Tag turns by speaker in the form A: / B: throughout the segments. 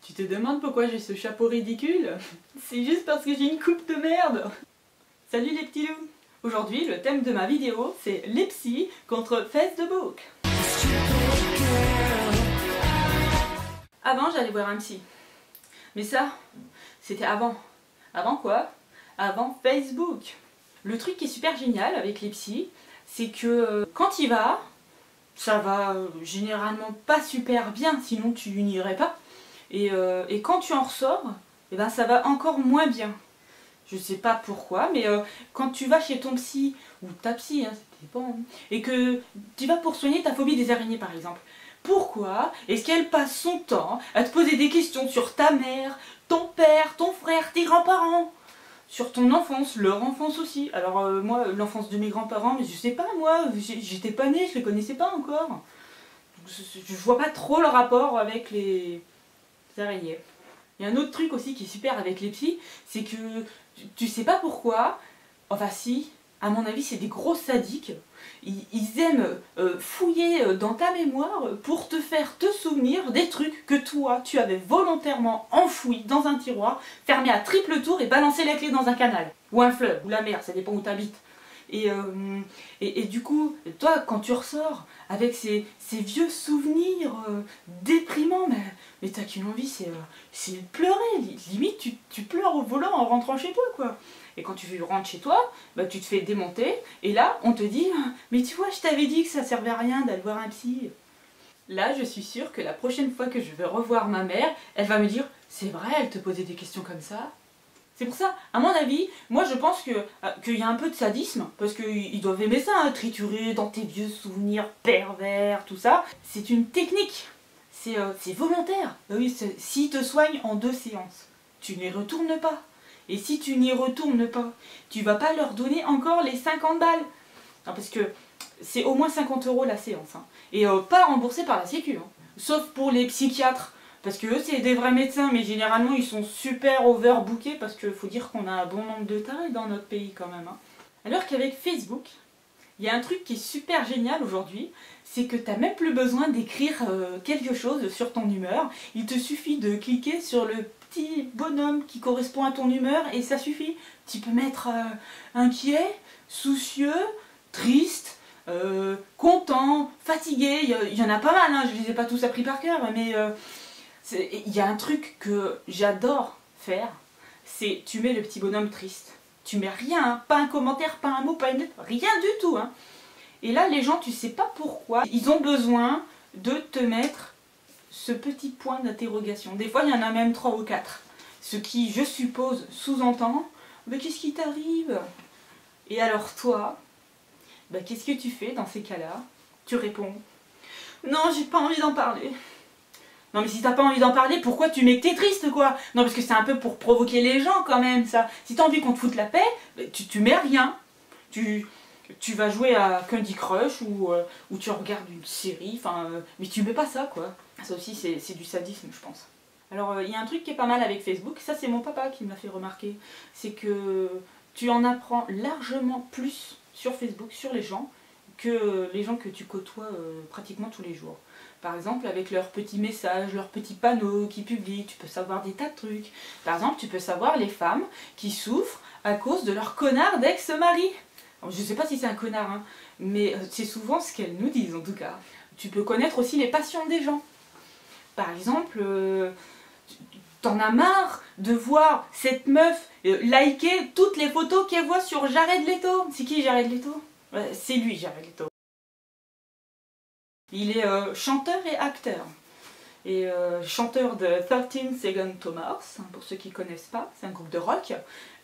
A: Tu te demandes pourquoi j'ai ce chapeau ridicule? C'est juste parce que j'ai une coupe de merde. Salut les petits loups. Aujourd'hui, le thème de ma vidéo, c'est les psys contre Facebook. Avant, j'allais voir un psy. Mais ça, c'était avant. Avant quoi? Avant Facebook. Le truc qui est super génial avec les psys, c'est que quand il va, ça va généralement pas super bien, sinon tu n'irais pas. Et quand tu en ressors, eh ben, ça va encore moins bien. Je sais pas pourquoi, mais quand tu vas chez ton psy, ou ta psy, hein, ça dépend, hein, et que tu vas pour soigner ta phobie des araignées par exemple, pourquoi est-ce qu'elle passe son temps à te poser des questions sur ta mère, ton père, ton frère, tes grands-parents, sur ton enfance, leur enfance aussi? Alors moi, l'enfance de mes grands-parents, mais je sais pas, moi, j'étais pas née, je les connaissais pas encore. Je vois pas trop le rapport avec les araignées. Il y a un autre truc aussi qui est super avec les psys, c'est que tu sais pas pourquoi, enfin si, à mon avis c'est des gros sadiques, ils aiment fouiller dans ta mémoire pour te faire te souvenir des trucs que toi tu avais volontairement enfouis dans un tiroir, fermé à triple tour et balancé la clé dans un canal, ou un fleuve, ou la mer, ça dépend où tu habites. Et du coup, toi, quand tu ressors avec ces vieux souvenirs déprimants, mais t'as qu'une envie, c'est de pleurer. Limite, tu pleures au volant en rentrant chez toi, quoi. Et quand tu rentres chez toi, bah, tu te fais démonter, et là, on te dit « Mais tu vois, je t'avais dit que ça servait à rien d'aller voir un psy. » Là, je suis sûre que la prochaine fois que je vais revoir ma mère, elle va me dire « C'est vrai, elle te posait des questions comme ça ?» C'est pour ça, à mon avis, moi je pense qu'il y a un peu de sadisme, parce qu'ils doivent aimer ça, hein, triturer dans tes vieux souvenirs pervers, tout ça. C'est une technique, c'est volontaire. Oui, s'ils te soignent en 2 séances, tu n'y retournes pas. Et si tu n'y retournes pas, tu vas pas leur donner encore les 50 balles. Non, parce que c'est au moins 50 € la séance, hein. Et pas remboursé par la sécu, hein. Sauf pour les psychiatres. Parce que eux c'est des vrais médecins, mais généralement ils sont super overbookés parce qu'il faut dire qu'on a un bon nombre de tarés dans notre pays quand même, hein. Alors qu'avec Facebook, il y a un truc qui est super génial aujourd'hui, c'est que tu n'as même plus besoin d'écrire quelque chose sur ton humeur. Il te suffit de cliquer sur le petit bonhomme qui correspond à ton humeur et ça suffit. Tu peux mettre inquiet, soucieux, triste, content, fatigué. Il y en a pas mal, hein, je ne les ai pas tous appris par cœur, mais... il y a un truc que j'adore faire, c'est tu mets le petit bonhomme triste. Tu mets rien, hein, pas un commentaire, pas un mot, pas une lettre, rien du tout, hein. Et là, les gens, tu sais pas pourquoi, ils ont besoin de te mettre ce petit point d'interrogation. Des fois, il y en a même 3 ou 4. Ce qui, je suppose, sous-entend, mais qu'est-ce qui t'arrive? Et alors toi, bah, qu'est-ce que tu fais dans ces cas-là? Tu réponds, non, j'ai pas envie d'en parler. Non mais si t'as pas envie d'en parler, pourquoi tu mets que t'es triste quoi? Non parce que c'est un peu pour provoquer les gens quand même ça. Si t'as envie qu'on te foute la paix, tu mets rien. Tu vas jouer à Candy Crush ou tu regardes une série, enfin, mais tu mets pas ça quoi. Ça aussi c'est du sadisme je pense. Alors il y a un truc qui est pas mal avec Facebook, ça c'est mon papa qui me l'a fait remarquer, c'est que tu en apprends largement plus sur Facebook, sur les gens, que les gens que tu côtoies pratiquement tous les jours. Par exemple, avec leurs petits messages, leurs petits panneaux qu'ils publient, tu peux savoir des tas de trucs. Par exemple, tu peux savoir les femmes qui souffrent à cause de leur connard d'ex-mari. Je ne sais pas si c'est un connard, hein, mais c'est souvent ce qu'elles nous disent en tout cas. Tu peux connaître aussi les passions des gens. Par exemple, t'en as marre de voir cette meuf liker toutes les photos qu'elle voit sur Jared Leto. C'est qui Jared Leto? C'est lui, Jared Leto. Il est chanteur et acteur. Et chanteur de 13 Seconds to Mars, pour ceux qui ne connaissent pas, c'est un groupe de rock.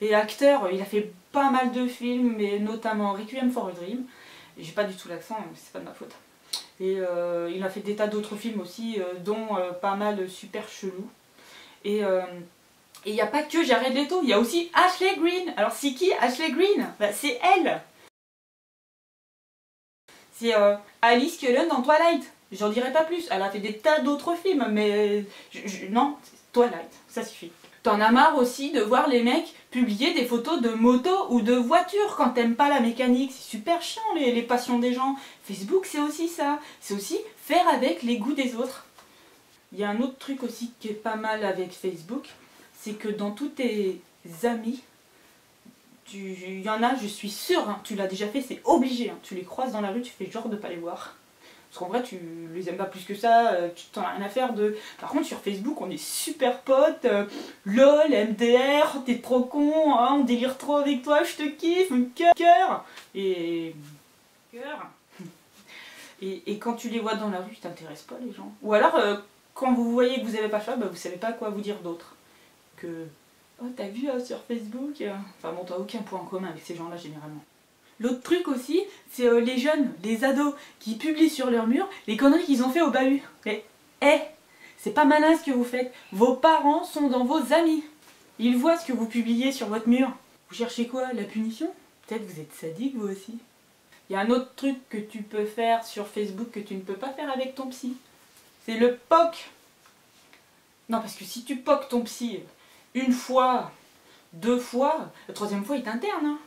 A: Et acteur, il a fait pas mal de films, mais notamment Requiem for a Dream. J'ai pas du tout l'accent, mais c'est pas de ma faute. Et il a fait des tas d'autres films aussi, dont pas mal super chelous. Et il n'y a pas que Jared Leto, il y a aussi Ashley Greene. Alors c'est qui Ashley Greene? Bah, c'est elle. C'est Alice Cullen dans Twilight. J'en dirai pas plus. Elle a fait des tas d'autres films, mais non, Twilight, ça suffit. T'en as marre aussi de voir les mecs publier des photos de motos ou de voitures quand t'aimes pas la mécanique. C'est super chiant les passions des gens. Facebook c'est aussi ça. C'est aussi faire avec les goûts des autres. Il y a un autre truc aussi qui est pas mal avec Facebook, c'est que dans tous tes amis, il y en a, je suis sûre, hein, tu l'as déjà fait, c'est obligé, hein, tu les croises dans la rue, tu fais genre de pas les voir. Parce qu'en vrai, tu les aimes pas plus que ça, tu t'en as rien à faire de... Par contre, sur Facebook, on est super potes, lol, MDR, t'es trop con, hein, on délire trop avec toi, je te kiffe, mon cœur. Et... Cœur. Et quand tu les vois dans la rue, tu t'intéresses pas les gens. Ou alors, quand vous voyez que vous avez pas ça, bah, vous savez pas quoi vous dire d'autre. Que... Oh, t'as vu sur Facebook Enfin bon, t'as aucun point en commun avec ces gens-là, généralement. L'autre truc aussi, c'est les jeunes, les ados, qui publient sur leur mur les conneries qu'ils ont fait au bahut. Mais, c'est pas malin ce que vous faites. Vos parents sont dans vos amis. Ils voient ce que vous publiez sur votre mur. Vous cherchez quoi? La punition? Peut-être vous êtes sadique vous aussi. Il y a un autre truc que tu peux faire sur Facebook que tu ne peux pas faire avec ton psy. C'est le POC. Non, parce que si tu POC ton psy une fois, 2 fois, la 3e fois il t'interne. Hein.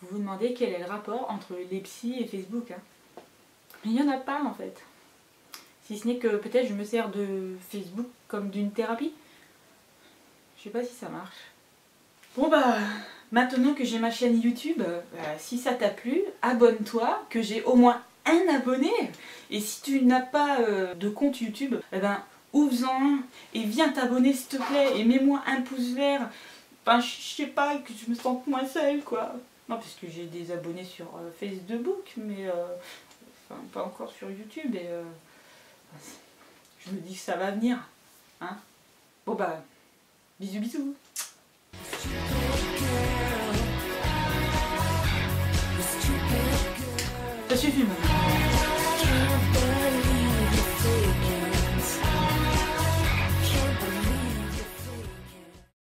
A: Vous vous demandez quel est le rapport entre les psys et Facebook. Hein. Mais il n'y en a pas en fait. Si ce n'est que peut-être je me sers de Facebook comme d'une thérapie. Je sais pas si ça marche. Bon bah, maintenant que j'ai ma chaîne YouTube, si ça t'a plu, abonne-toi, que j'ai au moins un abonné. Et si tu n'as pas de compte YouTube, eh ben ouvre-en un et viens t'abonner s'il te plaît et mets-moi un pouce vert. Enfin, je sais pas, que je me sente moins seule quoi. Non, parce que j'ai des abonnés sur Facebook, mais enfin, pas encore sur YouTube et je me dis que ça va venir. Hein. Bon bah, bisous bisous. Ça suffit maintenant.